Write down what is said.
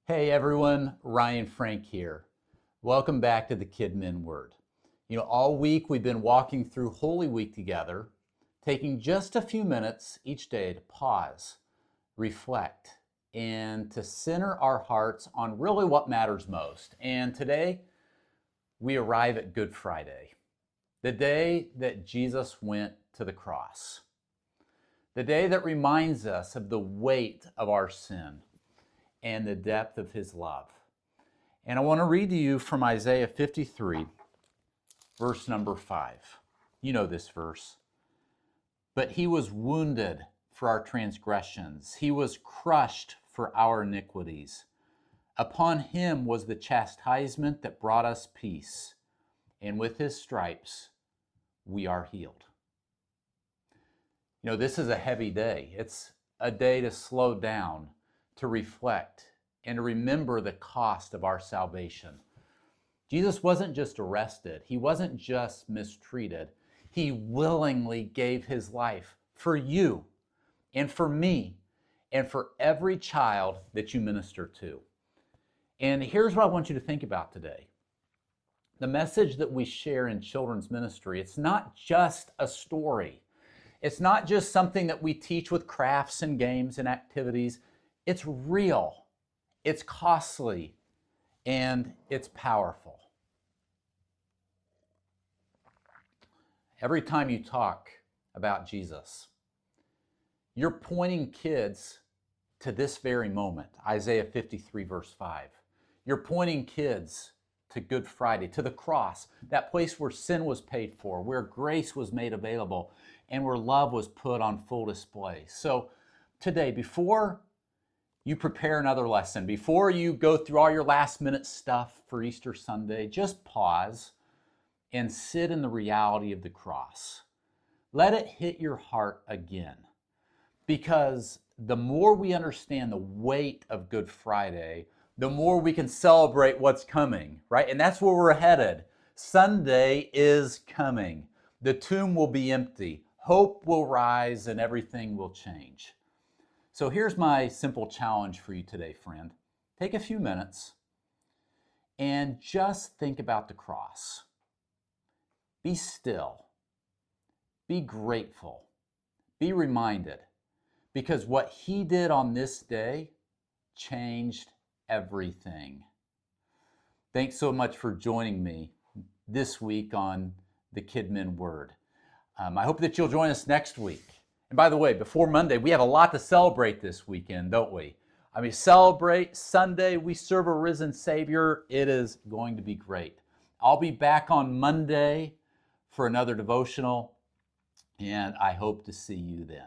Hey everyone, Ryan Frank here. Welcome back to the KidMin Word. All week we've been walking through Holy Week together, taking just a few minutes each day to pause, reflect, and to center our hearts on really what matters most. And today we arrive at Good Friday, the day that Jesus went to the cross, the day that reminds us of the weight of our sin and the depth of his love. And I want to read to you from Isaiah 53, verse number 5. You know this verse. But he was wounded for our transgressions. He was crushed for our iniquities. Upon him was the chastisement that brought us peace, and with his stripes we are healed. This is a heavy day. It's a day to slow down, to reflect, and to remember the cost of our salvation. Jesus wasn't just arrested. He wasn't just mistreated. He willingly gave his life for you and for me and for every child that you minister to. And here's what I want you to think about today. The message that we share in children's ministry, it's not just a story. It's not just something that we teach with crafts and games and activities. It's real, it's costly, and it's powerful. Every time you talk about Jesus, you're pointing kids to this very moment, Isaiah 53, verse 5. You're pointing kids to Good Friday, to the cross, that place where sin was paid for, where grace was made available, and where love was put on full display. So today, before you prepare another lesson, before you go through all your last minute stuff for Easter Sunday, just pause and sit in the reality of the cross. Let it hit your heart again. Because the more we understand the weight of Good Friday, the more we can celebrate what's coming, right? And that's where we're headed. Sunday is coming. The tomb will be empty. Hope will rise and everything will change. So here's my simple challenge for you today, friend. Take a few minutes and just think about the cross. Be still. Be grateful. Be reminded. Because what he did on this day changed everything. Thanks so much for joining me this week on the KidMin Word. I hope that you'll join us next week. And by the way, before Monday, we have a lot to celebrate this weekend, don't we? Celebrate Sunday. We serve a risen Savior. It is going to be great. I'll be back on Monday for another devotional, and I hope to see you then.